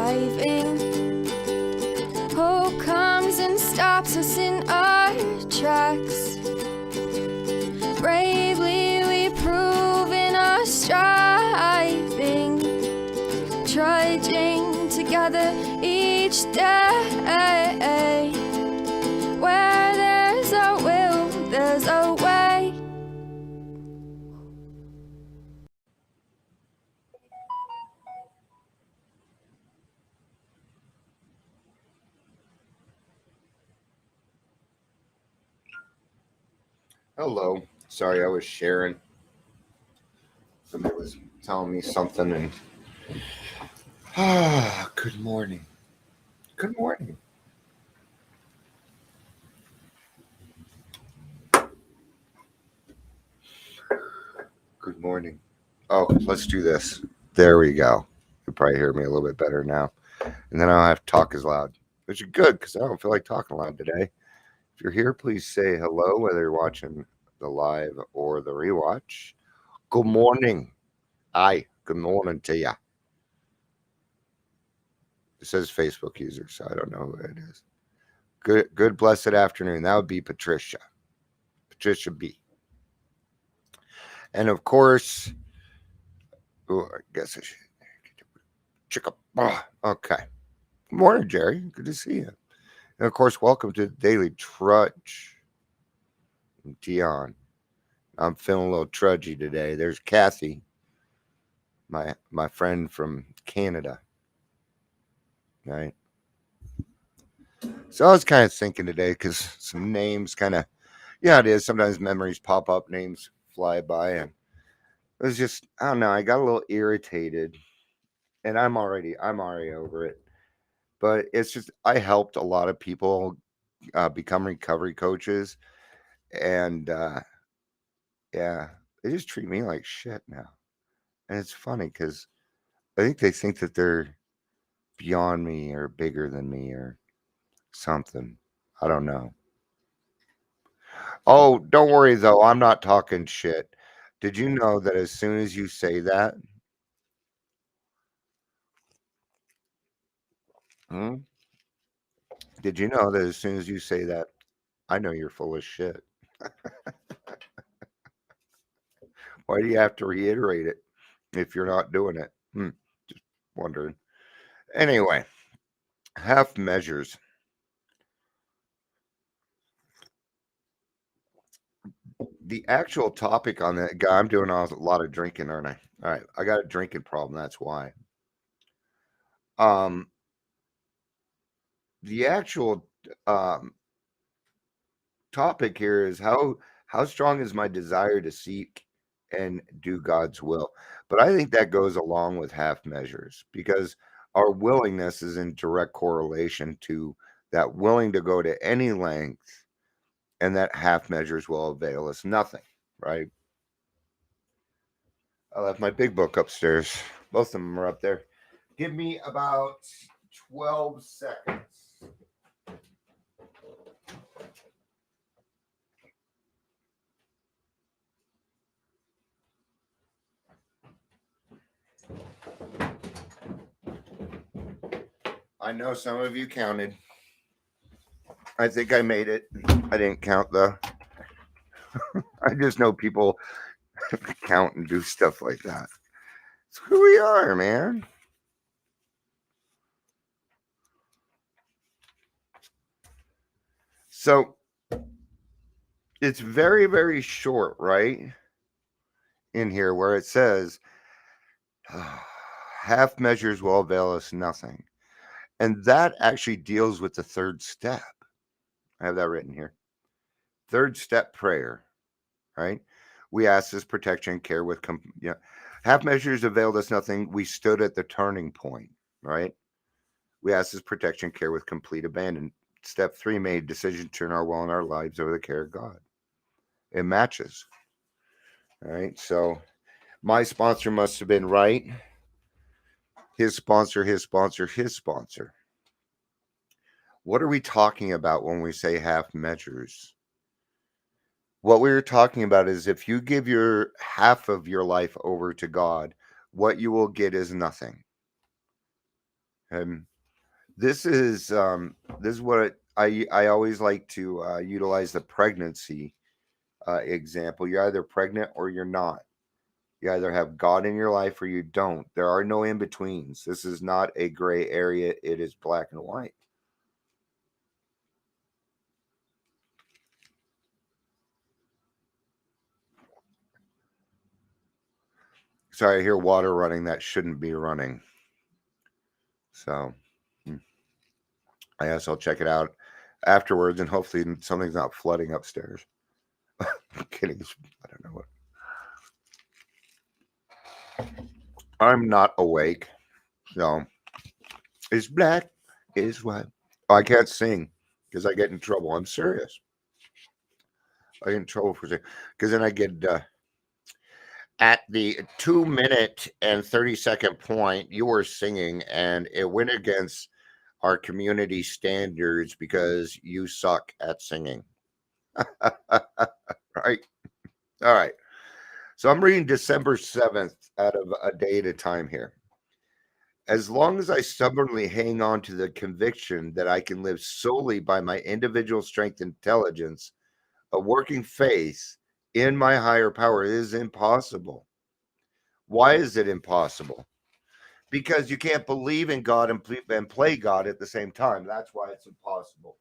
driving. Hope comes and stops us in our tracks. Bravely we prove in our striving, trudging together each day. Where there's a will, there's a way. Hello. Sorry, I was sharing. Somebody was telling me something, and good morning. Good morning. Good morning. Oh, let's do this. There we go. You probably hear me a little bit better now. And then I don't have to talk as loud, which is good because I don't feel like talking loud today. If you're here, please say hello, whether you're watching the live or the rewatch. Good morning. Hi. Good morning to ya. It says Facebook user, so I don't know who it is. Good, blessed afternoon. That would be Patricia B. And of course, I guess I should check up. Okay. Good morning, Jerry. Good to see you. And of course, welcome to Daily Trudge. I'm Dion. I'm feeling a little trudgy today. There's Kathy, my friend from Canada. Right. So I was kind of thinking today because some names kind of, it is. Sometimes memories pop up, names fly by, and it was just, I don't know. I got a little irritated, and I'm already over it. But it's just I helped a lot of people become recovery coaches, and yeah, they just treat me like shit now, and it's funny because I think that they're beyond me or bigger than me or something. I don't know. Oh, don't worry though. I'm not talking shit. Did you know that as soon as you say that, hmm? Did you know that as soon as you say that, I know you're full of shit? Why do you have to reiterate it if you're not doing it? Just wondering. Anyway, half measures. The actual topic on that guy, I'm doing a lot of drinking, aren't I? All right, I got a drinking problem. That's why. Um, the actual um topic here is how strong is my desire to seek and do God's will. But I think that goes along with half measures because our willingness is in direct correlation to that willing to go to any length, and that half measures will avail us nothing, right? I left my big book upstairs. Both of them are up there. Give me about 12 seconds. I know some of you counted. I think I made it. I didn't count though. I just know people count and do stuff like that. It's who we are, man. So it's very, very short, right? In here where it says, half measures will avail us nothing. And that actually deals with the third step. I have that written here. Third step prayer, right? We ask this protection and care with, half measures availed us nothing. We stood at the turning point, right? We ask this protection care with complete abandon. Step 3, made decision to turn our will and our lives over the care of God. It matches. All right. So my sponsor must have been right. His sponsor, his sponsor, his sponsor. What are we talking about when we say half measures? What we're talking about is if you give your half of your life over to God, what you will get is nothing. And this is what I always like to utilize the pregnancy example. You're either pregnant or you're not. You either have God in your life or you don't. There are no in betweens. This is not a gray area. It is black and white. Sorry, I hear water running that shouldn't be running. So I guess I'll check it out afterwards, and hopefully something's not flooding upstairs. I'm kidding. I don't know what. I'm not awake. So it's black, is white. Oh, I can't sing because I get in trouble. I'm serious. I get in trouble for saying because then I get at the 2 minute and 30-second point. You were singing, and it went against our community standards because you suck at singing. Right. All right. So I'm reading December 7th out of A Day at a Time here. As long as I stubbornly hang on to the conviction that I can live solely by my individual strength and intelligence, a working faith in my higher power is impossible. Why is it impossible? Because you can't believe in God and play God at the same time. That's why it's impossible.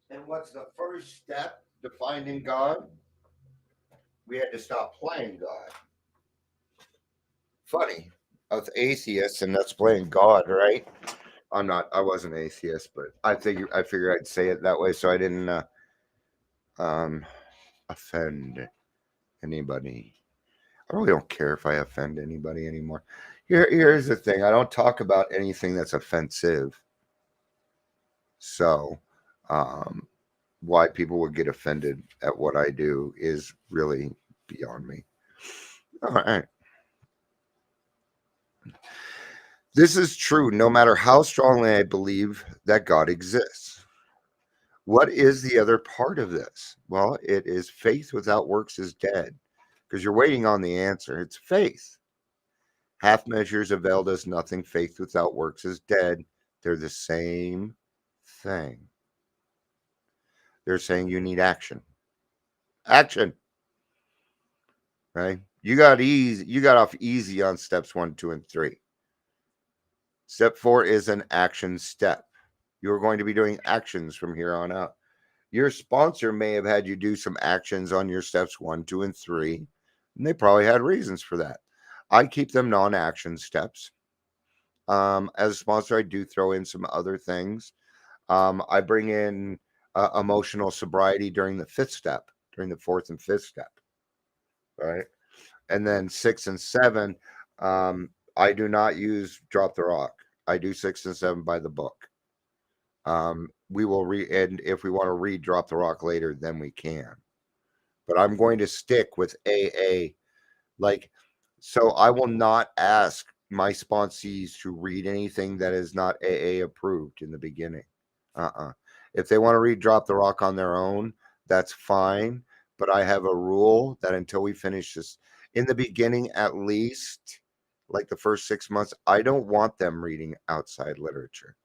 And what's the first step to finding God? We had to stop playing God. Funny. I was atheist and that's playing God, right? I wasn't atheist, but I figured I'd say it that way so I didn't um offend anybody. I really don't care if I offend anybody anymore. Here's the thing. I don't talk about anything that's offensive. So um why people would get offended at what I do is really beyond me. All right. This is true no matter how strongly I believe that God exists. What is the other part of this? Well, it is faith without works is dead because you're waiting on the answer. It's faith. Half measures availed us nothing. Faith without works is dead. They're the same thing. They're saying you need action. Action, right? You got easy. You got off easy on steps 1, 2, and 3. Step 4 is an action step. You're going to be doing actions from here on out. Your sponsor may have had you do some actions on your steps 1, 2, and 3, and they probably had reasons for that. I keep them non-action steps. As a sponsor, I do throw in some other things. I bring in emotional sobriety during the 5th step, during the 4th and 5th step, right? And then 6 and 7, I do not use drop the rock. I do 6 and 7 by the book. We will and if we want to read drop the rock later, then we can. But I'm going to stick with AA. So I will not ask my sponsees to read anything that is not AA approved in the beginning. If they want to read drop the rock on their own, that's fine. But I have a rule that until we finish this, in the beginning at least, like the first 6 months, I don't want them reading outside literature.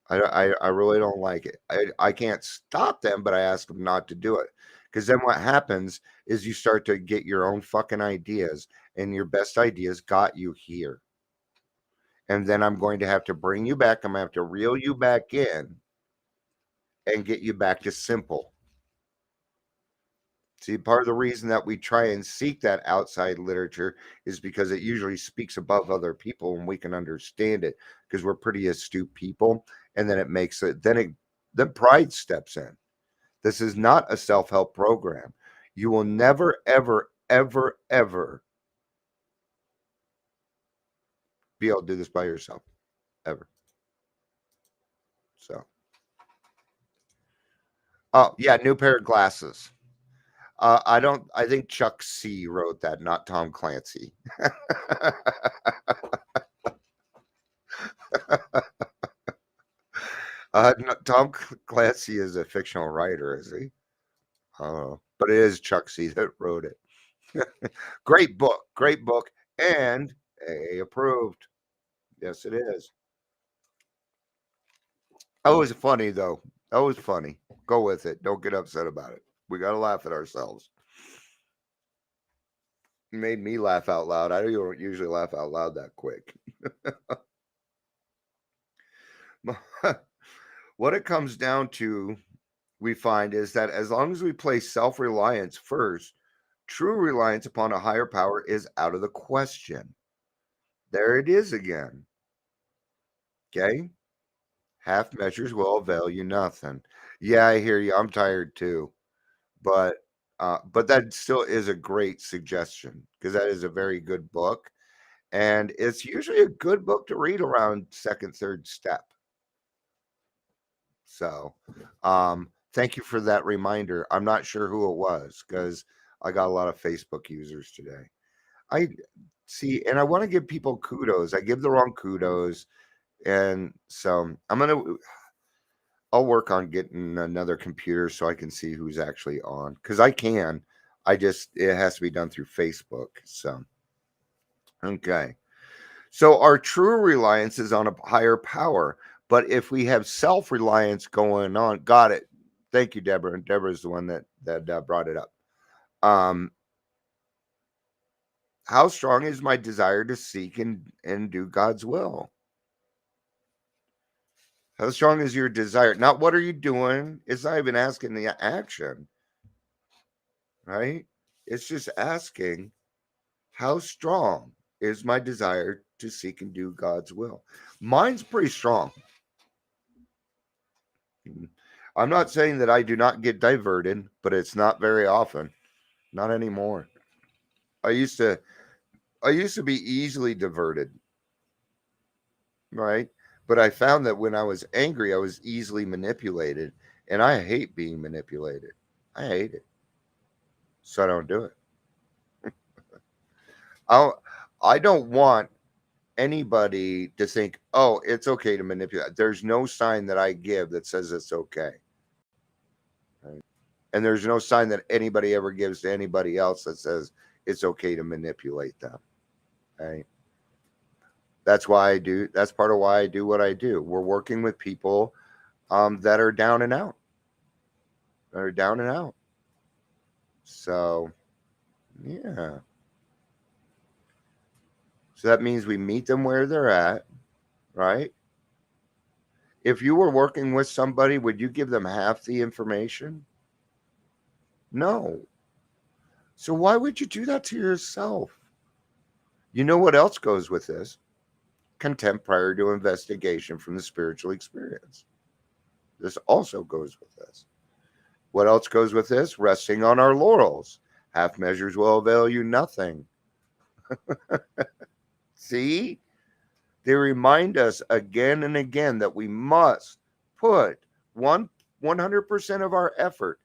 I really don't like it. I can't stop them, but I ask them not to do it. Because then what happens is you start to get your own fucking ideas, and your best ideas got you here. And then I'm going to have to bring you back. I'm going to have to reel you back in and get you back to simple. See, part of the reason that we try and seek that outside literature is because it usually speaks above other people and we can understand it because we're pretty astute people. And then it makes it, then pride steps in. This is not a self-help program. You will never, ever, ever, ever be able to do this by yourself. Ever. So, oh, yeah, new pair of glasses. I think Chuck C wrote that, not Tom Clancy. No, Tom Clancy is a fictional writer, is he? But it is Chuck C that wrote it. Great book. Great book. And AA approved. Yes, it is. That was funny, though. That was funny. Go with it. Don't get upset about it. We got to laugh at ourselves. It made me laugh out loud. I don't usually laugh out loud that quick. What it comes down to, we find, is that as long as we place self reliance first, true reliance upon a higher power is out of the question. There it is again. Okay. Half measures will avail you nothing. Yeah, I hear you. I'm tired too. But that still is a great suggestion because that is a very good book. And it's usually a good book to read around second, third step. So, thank you for that reminder. I'm not sure who it was because I got a lot of Facebook users today. I see, and I want to give people kudos. I give the wrong kudos, and so I'll work on getting another computer so I can see who's actually on because I can. It has to be done through Facebook. So, okay. So our true reliance is on a higher power. But if we have self-reliance going on, got it. Thank you, Deborah. And Deborah's the one that brought it up. Um, how strong is my desire to seek and do God's will? How strong is your desire? Not what are you doing? It's not even asking the action, right? It's just asking how strong is my desire to seek and do God's will? Mine's pretty strong. I'm not saying that I do not get diverted, but it's not very often. Not anymore. I used to I used to be easily diverted, right? But I found that when I was angry, I was easily manipulated, and I hate being manipulated. I hate it. So I don't do it. I I don't want anybody to think, "Oh, it's okay to manipulate." There's no sign that I give that says it's okay. Right? And there's no sign that anybody ever gives to anybody else that says it's okay to manipulate them. Right? That's part of why I do what I do. We're working with people that are down and out. That are down and out. So yeah. So that means we meet them where they're at, right? If you were working with somebody, would you give them half the information? No. So why would you do that to yourself? You know what else goes with this? Contempt prior to investigation from the spiritual experience. This also goes with this. What else goes with this? Resting on our laurels. Half measures will avail you nothing. See? They remind us again and again that we must put 100% of our effort.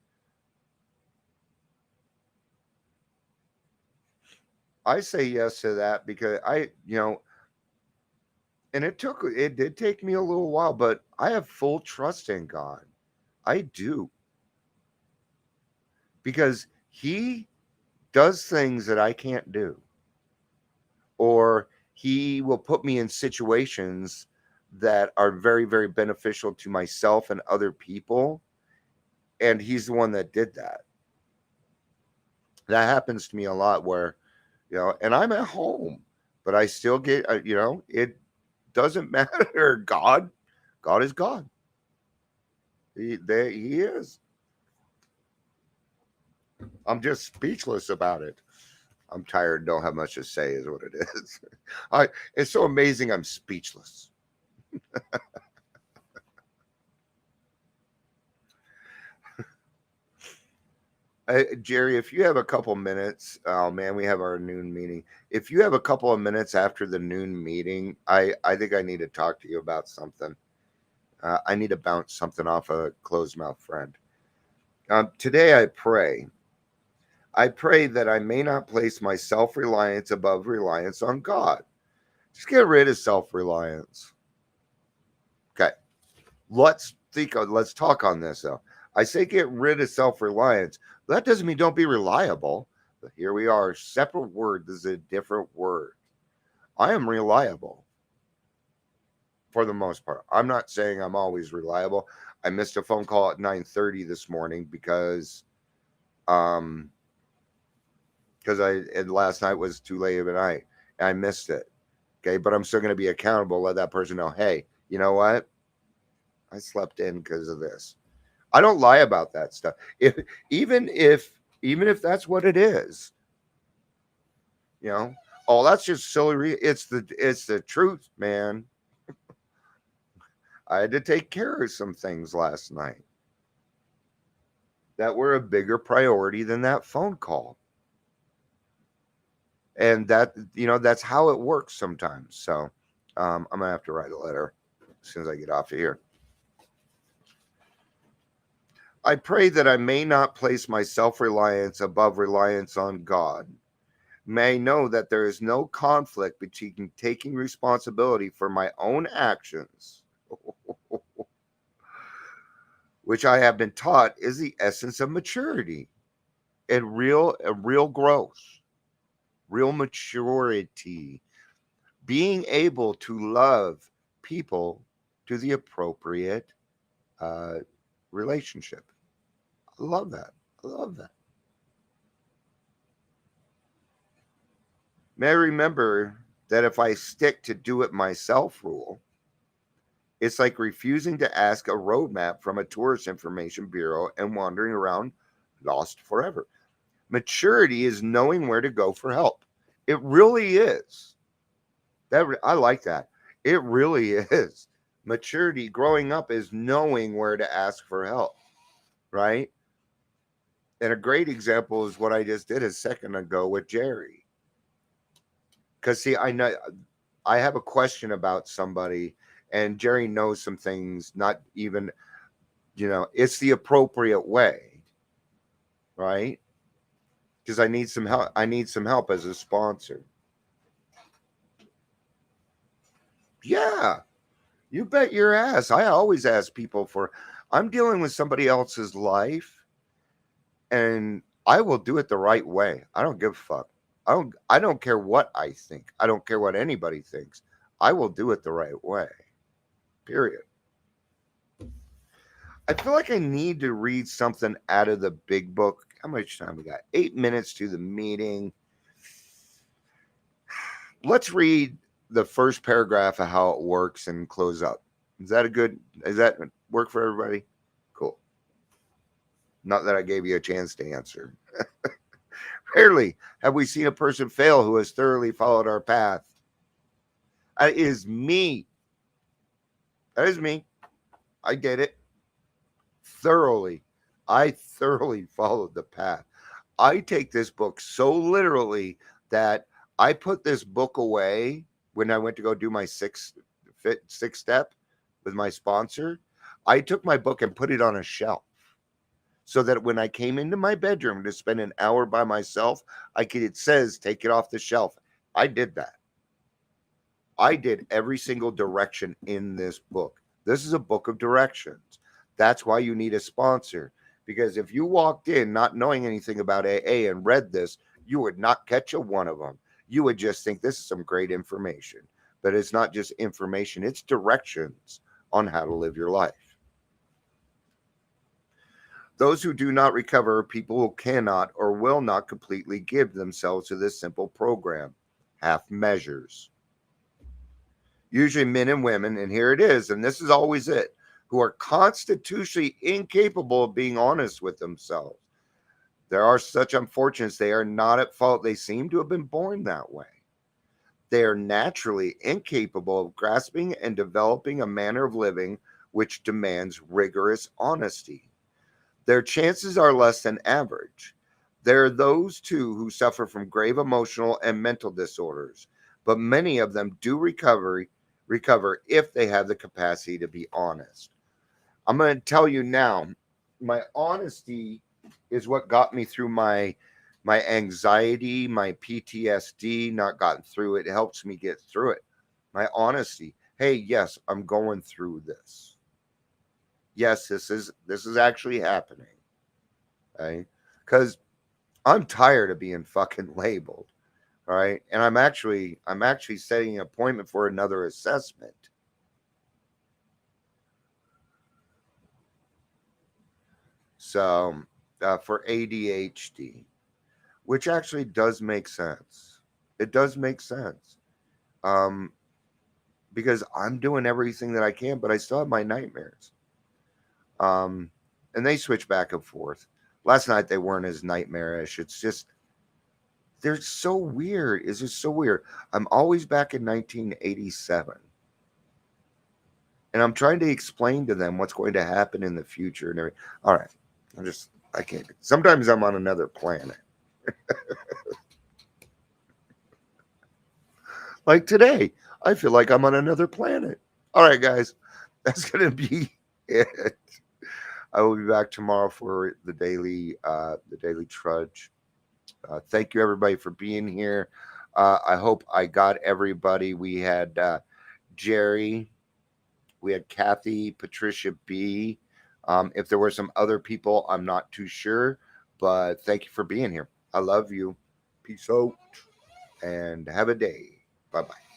I say yes to that because and it did take me a little while, but I have full trust in God. I do. Because he does things that I can't do. Or he will put me in situations that are very, very beneficial to myself and other people. And he's the one that did that. That happens to me a lot where, and I'm at home, but I still get, it doesn't matter. God is God. He is. I'm just speechless about it. I'm tired, don't have much to say, is what it is. It's so amazing I'm speechless. Jerry, if you have a couple minutes, oh man, we have our noon meeting. If you have a couple of minutes after the noon meeting, I think I need to talk to you about something. I need to bounce something off a closed mouth friend. Today I pray. I pray that I may not place my self reliance above reliance on God. Just get rid of self reliance. Okay. Let's talk on this though. I say get rid of self-reliance. That doesn't mean don't be reliable. But here we are, separate word. This is a different word. I am reliable for the most part. I'm not saying I'm always reliable. I missed a phone call at 9:30 this morning um because I and last night was too late of a night. And I missed it. Okay, but I'm still going to be accountable. Let that person know, hey, you know what? I slept in because of this. I don't lie about that stuff. If even if even if that's what it is, you know, oh, that's just silly. It's the truth, man. I had to take care of some things last night that were a bigger priority than that phone call. And that's how it works sometimes. So I'm gonna have to write a letter as soon as I get off of here. I pray that I may not place my self-reliance above reliance on God. May I know that there is no conflict between taking responsibility for my own actions, which I have been taught is the essence of maturity and real growth, real maturity, being able to love people to the appropriate uh, relationship. I love that. I love that. May I remember that if I stick to do it myself rule, it's like refusing to ask a roadmap from a tourist information bureau and wandering around lost forever. Maturity is knowing where to go for help. It really is. I like that. It really is. Maturity growing up is knowing where to ask for help, right? And a great example is what I just did a second ago with Jerry. Cuz see, I know I have a question about somebody and Jerry knows some things not even, it's the appropriate way, right? Because I need some help. I need some help as a sponsor. Yeah, you bet your ass. I always ask people for. I'm dealing with somebody else's life, and I will do it the right way. I don't give a fuck. I don't care what I think. I don't care what anybody thinks. I will do it the right way. Period. I feel like I need to read something out of the big book. How much time we got? 8 minutes to the meeting. Let's read the first paragraph of how it works and close up. Is that work for everybody? Cool. Not that I gave you a chance to answer. Rarely have we seen a person fail who has thoroughly followed our path. That is me. That is me. I did it thoroughly. I thoroughly followed the path. I take this book so literally that I put this book away when I went to go do my sixth step with my sponsor. I took my book and put it on a shelf so that when I came into my bedroom to spend an hour by myself, it says take it off the shelf. I did that. I did every single direction in this book. This is a book of directions. That's why you need a sponsor. Because if you walked in not knowing anything about AA and read this, you would not catch a one of them. You would just think this is some great information. But it's not just information, it's directions on how to live your life. Those who do not recover are people who cannot or will not completely give themselves to this simple program. Half measures. Usually men and women, and here it is, and this is always it, who are constitutionally incapable of being honest with themselves. There are such unfortunates, they are not at fault. They seem to have been born that way. They are naturally incapable of grasping and developing a manner of living which demands rigorous honesty. Their chances are less than average. There are those too who suffer from grave emotional and mental disorders, but many of them do recover if they have the capacity to be honest. I'm going to tell you now, my honesty is what got me through my anxiety, my PTSD, not gotten through it. It helps me get through it. My honesty. Hey, yes, I'm going through this. Yes, this is actually happening. Okay? Because I'm tired of being fucking labeled. All right. And I'm actually setting an appointment for another assessment. So for ADHD, which actually does make sense. It does make sense. Um, because I'm doing everything that I can, but I still have my nightmares. Um, and they switch back and forth. Last night they weren't as nightmarish. It's just they're so weird. It's just so weird. I'm always back in 1987, and I'm trying to explain to them what's going to happen in the future and everything. All right, I can't. Sometimes I'm on another planet. Like today, I feel like I'm on another planet. All right, guys, that's gonna be it. I will be back tomorrow for the daily trudge. Thank you everybody for being here. I hope I got everybody. We had Jerry, we had Kathy, Patricia B. If there were some other people, I'm not too sure, but thank you for being here. I love you. Peace out and have a day. Bye bye.